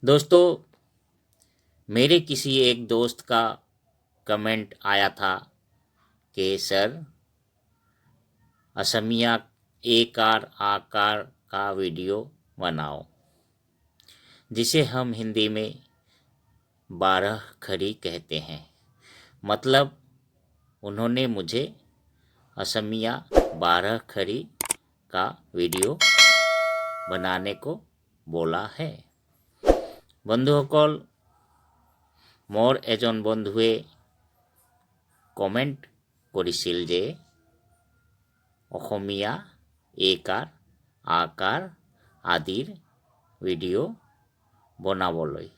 दोस्तों, मेरे किसी एक दोस्त का कमेंट आया था कि सर असमिया एकार आकार का वीडियो बनाओ, जिसे हम हिंदी में 12 खड़ी कहते हैं। मतलब उन्होंने मुझे असमिया 12 खड़ी का वीडियो बनाने को बोला है। বন্ধুসকল, মোৰ এজন বন্ধুৱে কমেণ্ট কৰিছিল যে অসমীয়া একাৰ আকাৰ আদিৰ ভিডিঅ' বনাবলৈ।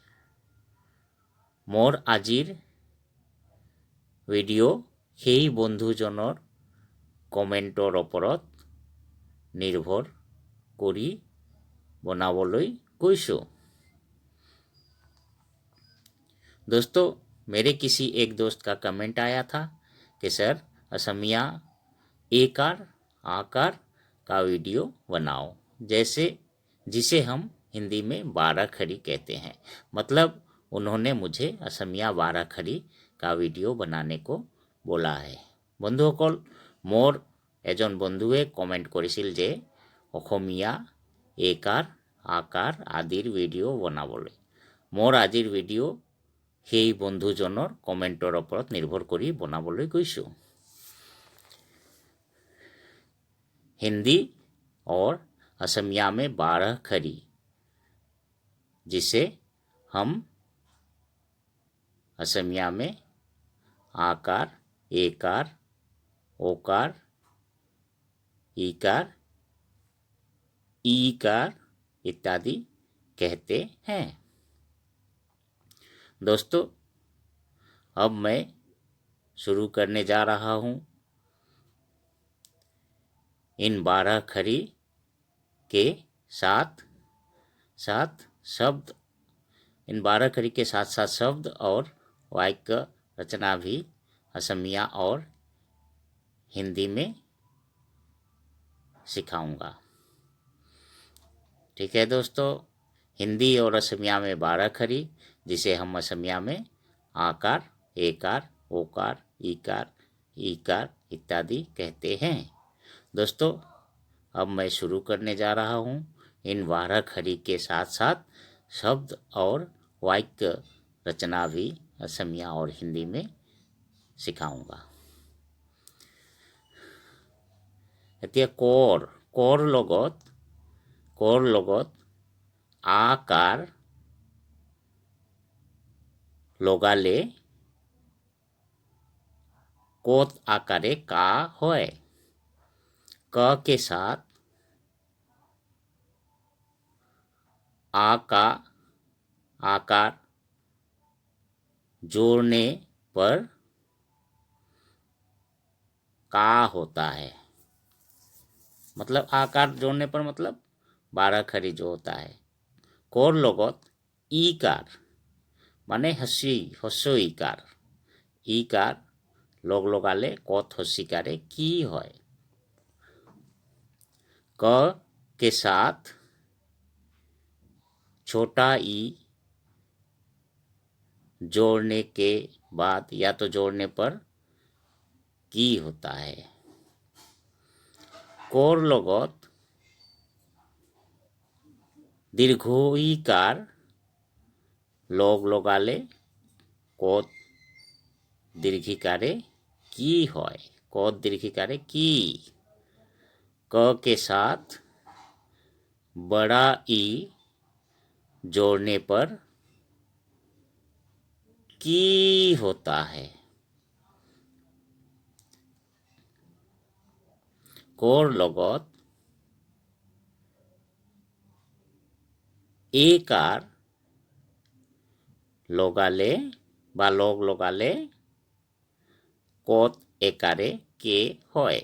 মোৰ আজিৰ ভিডিঅ' সেই বন্ধুজনৰ কমেণ্টৰ ওপৰত নিৰ্ভৰ কৰি बनाবলৈ কৈছোঁ। दोस्तों, मेरे किसी एक दोस्त का कमेंट आया था कि सर असमिया एकार आकार का वीडियो बनाओ, जिसे हम हिंदी में 12 खड़ी कहते हैं। मतलब उन्होंने मुझे असमिया 12 खड़ी का वीडियो बनाने को बोला है। বন্ধুসকল, মোৰ এজন বন্ধুৱে কমেণ্ট কৰিছিল যে অসমীয়া একাৰ আকাৰ আদিৰ ভিডিঅ' বনাবলৈ। মোৰ আজিৰ ভিডিঅ' সেই বন্ধুজনৰ কমেণ্টৰ ওপৰত নিৰ্ভৰ কৰি বনাবলৈ গৈছোঁ। हिंदी और असमिया में 12 खड़ी, जिसे हम असमिया में आकार एकार ओकार ईकार ईकार इत्यादि कहते हैं। दोस्तों, अब मैं शुरू करने जा रहा हूँ। इन 12 खड़ी के साथ साथ शब्द इन 12 खड़ी के साथ साथ शब्द और वाक्य रचना भी असमिया और हिंदी में सिखाऊंगा। ठीक है दोस्तों, हिंदी और असमिया में 12 खड़ी, जिसे हम असमिया में आकार एकार ओकार ईकार ईकार इत्यादि कहते हैं। दोस्तों, अब मैं शुरू करने जा रहा हूँ। इन 12 खड़ी के साथ साथ शब्द और वाक्य रचना भी असमिया और हिंदी में सिखाऊंगा। এতিয়া কৰ লগত আকাৰ লগালে ক'ত आकारे का হয়। क के साथ आ का आकार जोड़ने पर का होता है। मतलब आकार जोड़ने पर मतलब 12 खड़ी जो होता है। कोर लगत ईकार माने हस्व ईकार ईकार लग लगाले कत हस्यिकारे की হয়। क के साथ छोटा ई जोड़ने के बाद या तो जोड़ने पर की होता है। कोर लगत दीर्घईकार लग लगाले कत दीर्घिकारे की হয়। कत दीर्घिकारे की। क के साथ बड़ा ई जोड़ने पर की होता है। कोर लगत एकार लगाले बा लग लगाले कत एकारे के হয়।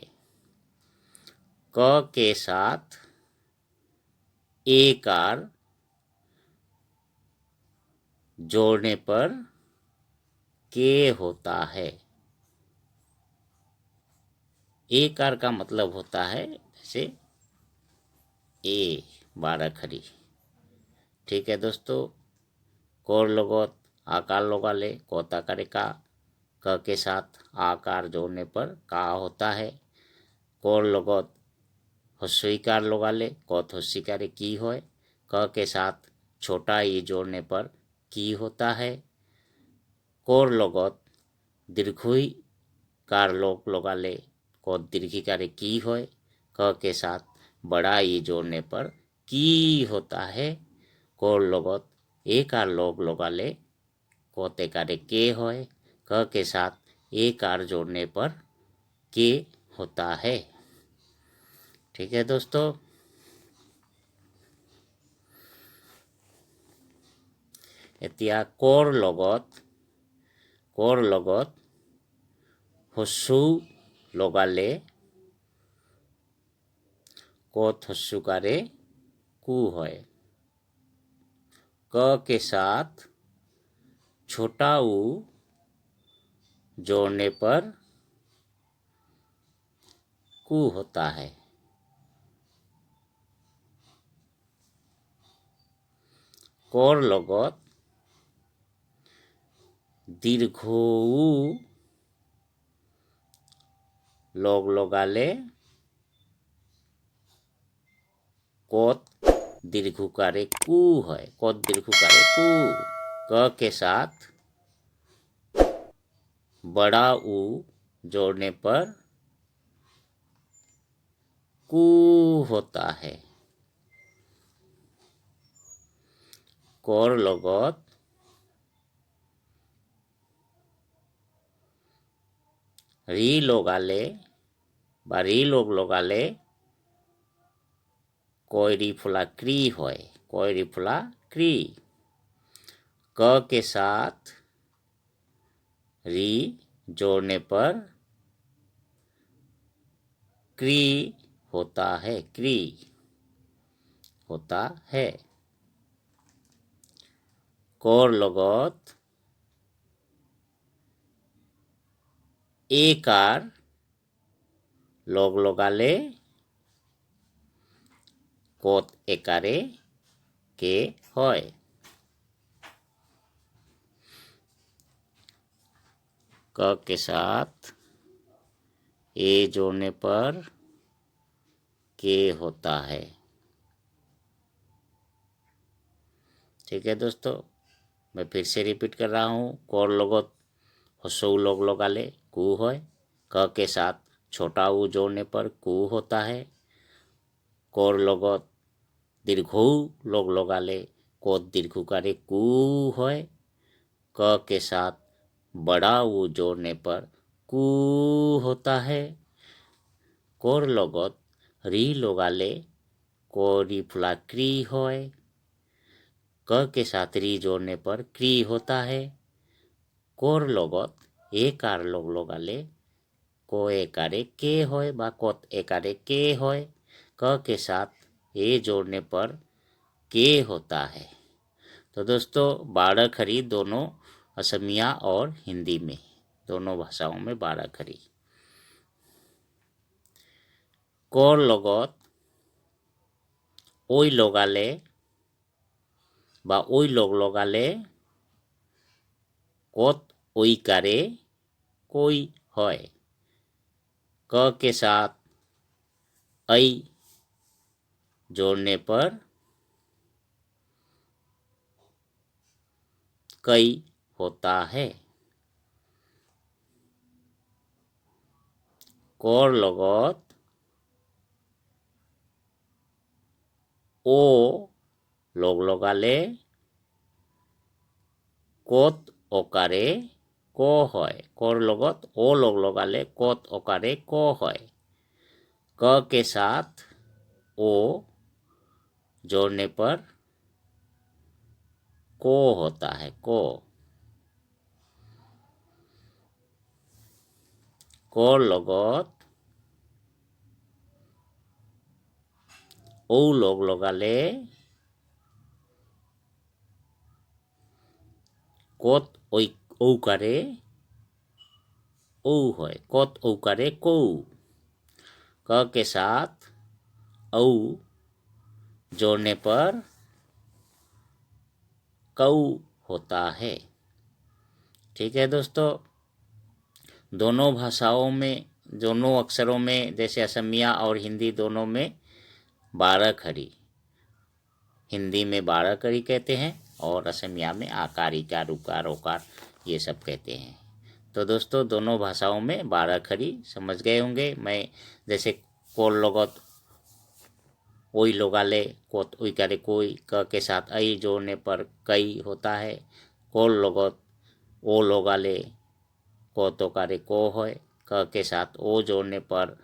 क के साथ एकार जोड़ने पर के होता है। एकार का मतलब होता है जैसे ए 12 खड़ी। ठीक है दोस्तों, कोर लगोत आकार लोगाले कोत आकारे का, क के साथ आकार जोड़ने पर का होता है। कोर लगोत हस्वीकार लोगाले कोत हस्वीकारे की होय, क के साथ छोटा ई जोड़ने पर की होता है। कोर लगोत दीर्घई कार लोग लोगाले कोत दीर्घिकारे की होय, क के साथ बड़ा ई जोड़ने पर की होता है। कोर लगोत एकार लोग लोगाले कोत एकारे के होय, क के साथ एकार जोड़ने पर के होता है। ठीक है दोस्तों, এতিয়া कोर लगत हस्सु लगाले कोत हस्सुकारे कु होय, क के साथ छोटा ऊ जोड़ने पर कु होता है। कोर लगत दीर्घ ऊ लोग लगाले कोत दीर्घुकारे कु है, कोत दीर्घुकारे कु, क के साथ बड़ा ऊ जोड़ने पर कु होता है। कोर लगत री लोगाले बा री लोग लगाले कोयरी फुला क्री होय, कोयरी फुला क्री, क के साथ री जोड़ने पर क्री होता है, क्री होता है। कोर लगत एकार लोग लगाले कोत एकारे के होय, क के साथ ए जोड़ने पर के होता है। ठीक है दोस्तों, मैं फिर से रिपीट कर रहा हूँ। कोर लगत हस्सु लोग लगाले कु होय, क के साथ छोटा ऊ जोड़ने पर कु होता है। कोर लगत दीर्घऊ लोग लगाले कोत दीर्घुकारे कु होय, क के साथ बड़ा ऊ जोड़ने पर कु होता है। कोर लगत री लगाले कोरी फुला क्री होय, क के साथ री जोड़ने पर क्री होता है। कोर लगत एकार लोग लगाले को एकारे के होय बा कोत एकारे के होय, क के साथ ए जोड़ने पर के होता है। तो दोस्तों, बाड़ाखरी दोनों असमिया और हिंदी में दोनों भाषाओं में बाड़ाखरी। कोर लगत ओई लगाले बा ओई लोग लगाले कोत ओईकारे कोई होय, क के साथ ऐ जोड़ने पर कई होता है। कोर लगत ओ लोग लगाले कोत ओकारे को होय, कोर लगत ओ लोग लगाले कोत ओकारे को होय, क के साथ ओ जोड़ने पर को होता है, को। कोर लगत ओ लोग लगाले कोत ओकारे ओ होय, कोत ओकारे को, क के साथ औ जोड़ने पर कऊ होता है। ठीक है दोस्तों, दोनों भाषाओं में, दोनों अक्षरों में, जैसे असमिया और हिंदी दोनों में 12 खड़ी, हिंदी में 12 खड़ी कहते हैं और असमिया में आकार, इकार, उकार, ओकार ये सब कहते हैं। तो दोस्तों दोनों भाषाओं में 12 खड़ी समझ गए होंगे। मैं जैसे कोल लगत ओई लोगाले, कोत उई करे कोई, क के साथ आई जोड़ने पर कई होता है। कोल लगत ओ लोगाले, को तो करे को है, क के साथ ओ जोड़ने पर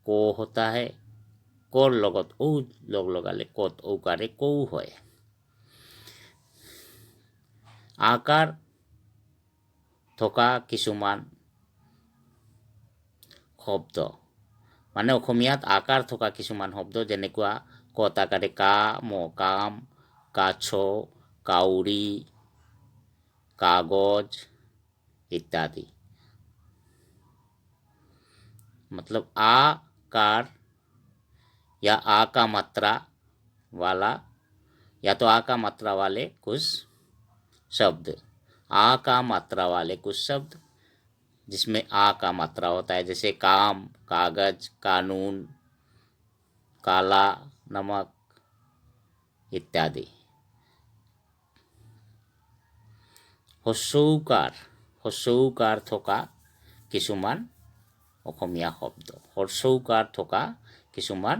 को होता है। कोल लगत ओ लोग लगाले, कोत ओ करे को है। आकार থকা কিছুমান শব্দ, মানে অসমীয়াত আকাৰ থকা কিছুমান শব্দ যেনেকুৱা কত আকাৰে কা, মকাম, কাছ, কাউৰী, कागज इत्यादि। मतलब आकार या आ का मात्रा वाला, या तो आ का मात्रा वाले कुछ शब्द, आ का मात्रा वाले कुछ शब्द जिसमें आ का मात्रा होता है, जैसे काम, कागज, कानून, काला, नमक इत्यादि। হস্যৌকাৰ, হস্যৌকাৰ থকা কিছুমান অসমীয়া শব্দ, হস্যৌকাৰ থকা কিছুমান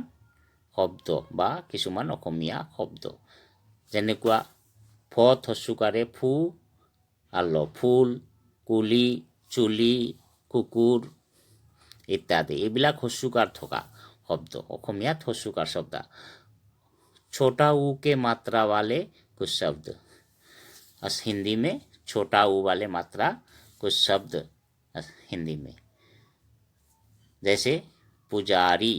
শব্দ বা কিছুমান অসমীয়া শব্দ যেনেকুৱা ফত হস্যৌকাৰে ফু, আল ফুল, কুলি, চুলি, কুকুৰ ইত্যাদি। এইবিলাক হস্যৌকাৰ থকা শব্দ, অসমীয়াত হস্যৌকাৰ শব্দ। छोटा ऊ के मात्रा वाले कुछ शब्द, हिंदी में छोटा ऊ वाले मात्रा कुछ शब्द हिंदी में, जैसे पुजारी,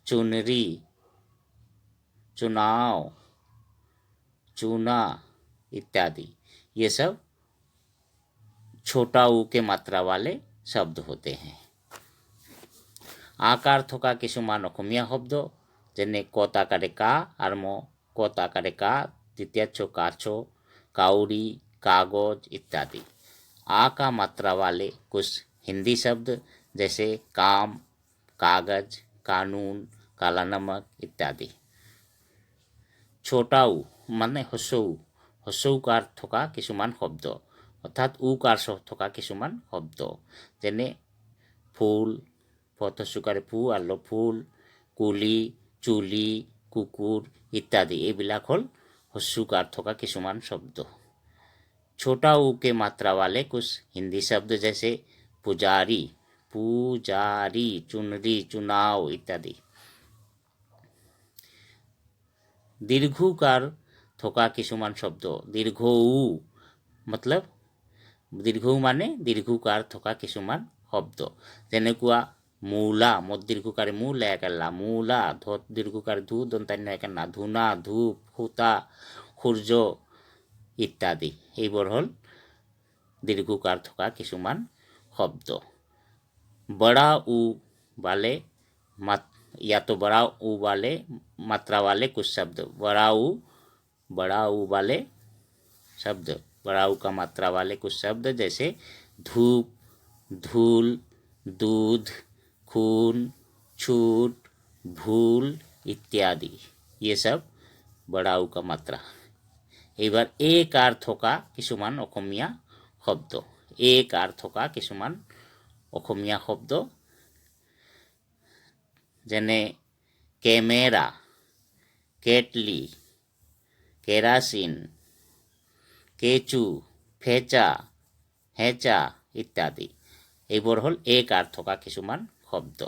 चुनरी, चुनाव, चूना इत्यादि। ये सब छोटा ऊ के मात्रा वाले शब्द होते हैं। आकार থকা কিছুমান অসমীয়া শব্দ যেনে কত আকারে কা আর ম, কত আকারে কা, তৃতীয়াচ্ছ কাছো, काउरी, कागज इत्यादि। आ का मात्रा वाले कुछ हिंदी शब्द जैसे काम, कागज, कानून, काला नमक इत्यादि। छोटा ऊ মানে হস্যৌ, হস্যৌকাৰ থকা কিছুমান শব্দ অৰ্থাৎ উকাৰ থকা কিছুমান শব্দ যেনে ফুল, ফত হস্যৌকাৰে ফু, আল ফুল, কুলি, চুলি, কুকুৰ ইত্যাদি। এইবিলাক হ'ল হস্যৌকাৰ থকা কিছুমান শব্দ। छोटा ऊ के मात्रा वाले कुछ हिंदी शब्द जैसे पुजारी, पूजारी, चुनरी, चुनाव इत्यादि। दीर्घुकार থকা কিছুমান শব্দ, দীর্ঘ উ मतलब দীর্ঘ মানে দীৰ্ঘুকাৰ থকা কিছুমান শব্দ যেনেকুৱা মূলা, মত দীৰ্ঘকাৰে মূল একাল্লা, মূলা, ধত দীৰ্ঘকাৰে ধু, দন্তান্য একান্না, ধুনা, ধূপ, সুতা, সূৰ্য ইত্যাদি। এইবোৰ হ'ল দীর্ঘকার থকা কিছুমান শব্দ। बड़ा ऊ वाले या तो बड़ा ऊ वाले मात्रा वाले कुछ शब्द, बड़ा ऊ वाले शब्द, बड़ा ऊ का मात्रा वाले कुछ शब्द जैसे धूप, धूल, दूध, खून, छूट, भूल इत्यादि। ये सब बड़ा ऊ का मात्रा। এইবাৰ এক কাৰ থকা কিছুমান অসমীয়া শব্দ, এক কাৰ থকা কিছুমান অসমীয়া শব্দ যেনে কেমেৰা, কেটলি, কেৰাচিন, কেঁচু, ফেঁচা, হেঁচা ইত্যাদি। এইবোৰ হ'ল এক কাৰ থকা কিছুমান শব্দ।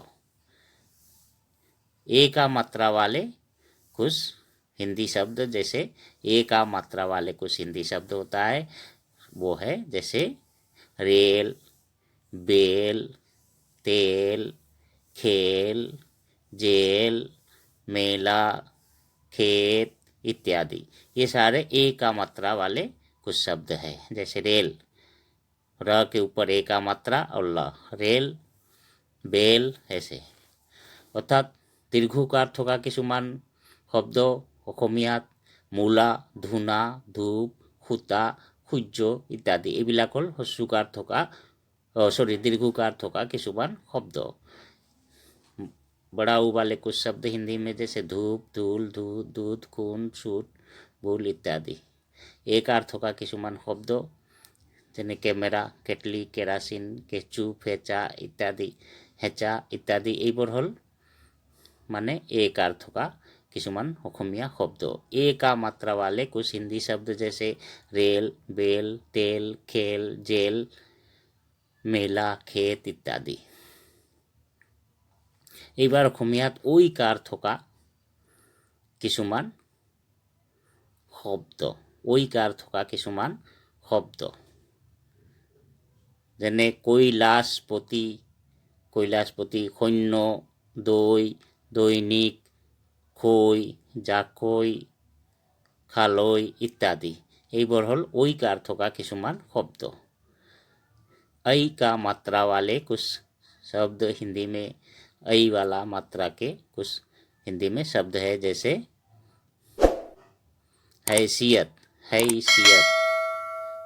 एक का मात्रा वाले कुछ हिंदी शब्द जैसे एक का मात्रा वाले कुछ हिंदी शब्द होता है, वो है जैसे रेल, बेल, तेल, खेल, जेल, मेला, खेत इत्यादि। ये सारे एक का मात्रा वाले कुछ शब्द है। जैसे रेल, र के ऊपर एक का मात्रा और ल, रेल, बेल ऐसे। অর্থাৎ দীর্ঘকার থকা কিছুমান শব্দ অসমীয়াত মূলা, ধূনা, ধূপ, সূতা, সূৰ্য ইত্যাদি এইবিলাক হ'ল হ্ৰস্বকাৰ থকা दीर्घकार থকা কিছুমান শব্দ। बड़ा ऊ वाले कुछ शब्द हिंदी में जैसे धूप, धूल, दूध, दूध, खून, सूट, भूल इत्यादि। एकार থকা কিছুমান শব্দ যেনে কেমেৰা, কেটলি, কেৰাচিন, কেঁচু, ফেঁচা ইত্যাদি, হেঁচা ইত্যাদি এইবোৰ হ'ল মানে एकार থকা কিছুমান অসমীয়া শব্দ। ए का मात्रा वाले कुछ हिंदी शब्द जैसे रेल, बेल, तेल, खेल, जेल, मेला, खेत इत्यादि। এইবাৰ অসমীয়াত ঐকাৰ থকা কিছুমান শব্দ, ঐকাৰ থকা কিছুমান শব্দ যেনে কৈলাশপতি, কৈলাশপতি, সৈন্য, দৈ, দৈনিক, খৈ, জাকৈ, খালৈ ইত্যাদি এইবোৰ হ'ল ঐকাৰ থকা কিছুমান শব্দ। ऐ का मात्रा वाले कुछ शब्द हिंदी में ऐ वाला मात्रा के कुछ हिंदी में शब्द है जैसे हैसियत, हैसियत,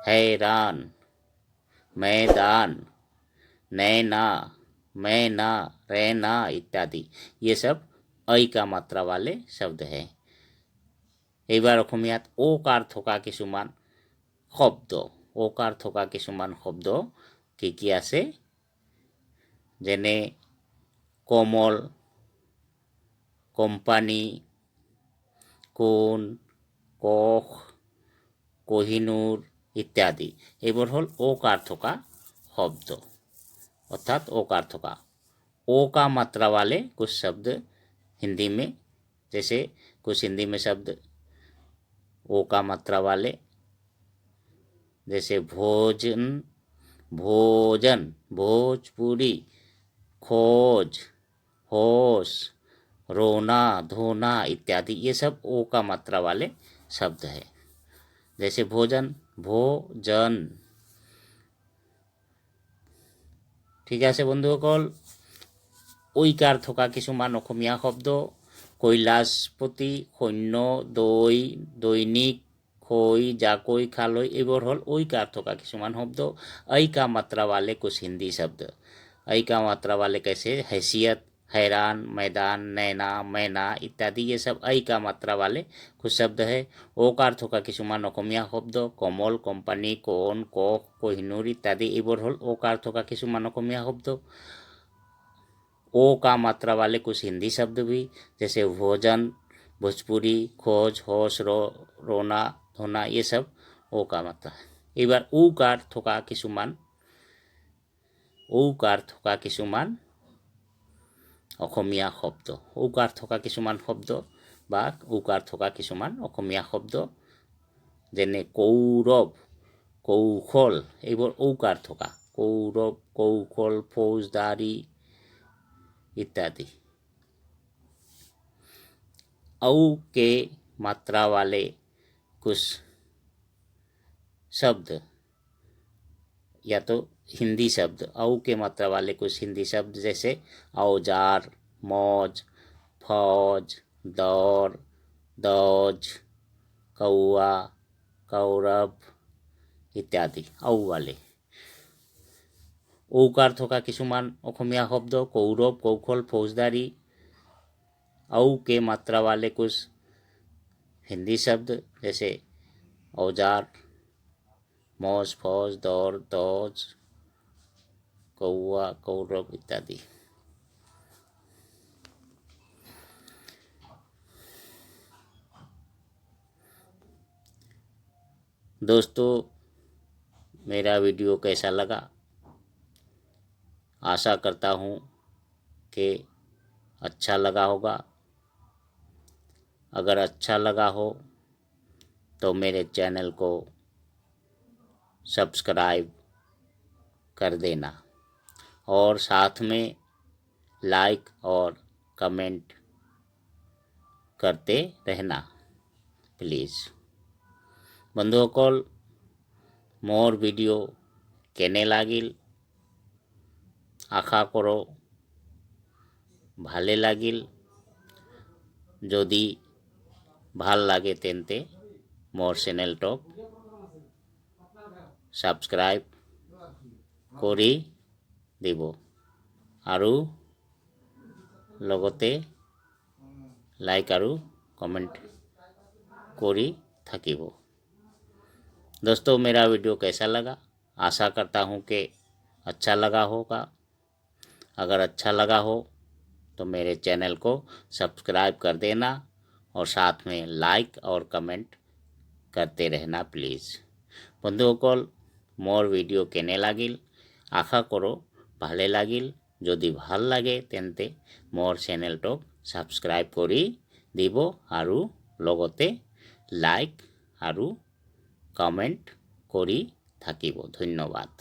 हैरान, मैदान, नैना, मैना, रहना इत्यादि ये सब ऐ का मात्रा वाले शब्द है। এইবাৰ অসমীয়াত ওকাৰ থকা কিছুমান শব্দ, ওকাৰ থকা কিছুমান শব্দ কি আছে যেনে কোমল, কোম্পানী, কোন, কোষ, কোহিনূৰ ইত্যাদি এইবোৰ হ'ল ওকাৰ থকা শব্দ অৰ্থাৎ ओकार থকা। ओ का मात्रा वाले कुछ शब्द हिंदी में जैसे कुछ हिंदी में शब्द ओ का मात्रा वाले जैसे भोजन, भोजन, भोजपुरी, खोज, होश, रोना, धोना इत्यादि ये सब ओ का मात्रा वाले शब्द है। जैसे भोजन, भोजन। ঠিক আছে বন্ধুসকল, ঐকাৰ থকা কিছুমান অসমীয়া শব্দ কৈলাশপতি, সৈন্য, দৈ, দৈনিক, খৈ, জাকৈ, খালৈ এইবোৰ হ'ল ঐকাৰ থকা কিছুমান শব্দ। ऐ का मात्रा वाले कुछ हिंदी शब्द, ऐ का मात्रा वाले कैसे हैसियत, हैरान, मैदान, नैना, मैना इत्यादि ये सब ऐ का मात्रा वाले कुछ शब्द है। ओकार থকা কিছুমান অসমীয়া শব্দ কমল, কোম্পানী, কোন, কোষ, কোহিনূৰ ইত্যাদি এইবোৰ হ'ল ওকাৰ থকা কিছুমান অসমীয়া শব্দ। ओ का मात्रा वाले कुछ हिंदी शब्द भी जैसे भोजन, भोजपुरी, खोज, होश, रोना, धोना ये सब ओ का मात्रा। এইবাৰ ऊकार থকা কিছুমান, ऊकार থকা কিছুমান অসমীয়া শব্দ, ऊकार থকা কিছুমান শব্দ বা ऊकार থকা কিছুমান অসমীয়া শব্দ যেনে কৌৰৱ, কৌশল এইবোৰ ऊकार থকা। কৌৰৱ, কৌশল, ফৌজদাৰী इत्यादि। औ के मात्रा वाले कुछ शब्द या तो हिंदी शब्द, औ के मात्रा वाले कुछ हिंदी शब्द जैसे औजार, मौज, फौज, दौर, दौज, कौआ, कौरव इत्यादि औ वाले। ঔকাৰ থকা কিছুমান অসমীয়া শব্দ কৌৰৱ, কৌশল, ফৌজদাৰী। औ के मात्रा वाले कुछ हिंदी शब्द जैसे औजार, मौज, फौज, दौर, दौज, कौआ, कौरव इत्यादि। दोस्तों मेरा वीडियो कैसा लगा? आशा करता हूँ कि अच्छा लगा होगा। अगर अच्छा लगा हो तो मेरे चैनल को सब्सक्राइब कर देना और साथ में लाइक और कमेंट करते रहना प्लीज़। বন্ধুসকল মোৰ ভিডিও কেনে লাগিল আশা কৰোঁ ভালে লাগিল। যদি ভাল লাগে তেন্তে মোৰ চেনেলটোক ছাবস্ক্ৰাইব কৰি দিব আৰু লগতে লাইক আৰু कमेंट कोरी थकीबो। दोस्तों मेरा वीडियो कैसा लगा? आशा करता हूँ कि अच्छा लगा होगा। अगर अच्छा लगा हो तो मेरे चैनल को सब्सक्राइब कर देना और साथ में लाइक और कमेंट करते रहना प्लीज़। बंधुসকল मोर वीडियो केने लागिल आशा करो भाले लागिल। যদি ভাল লাগে তেন্তে मोर चैनलटक सब्सक्राइब करी দিব আৰু লগতে লাইক আৰু কমেন্ট কৰি থাকিব। ধন্যবাদ।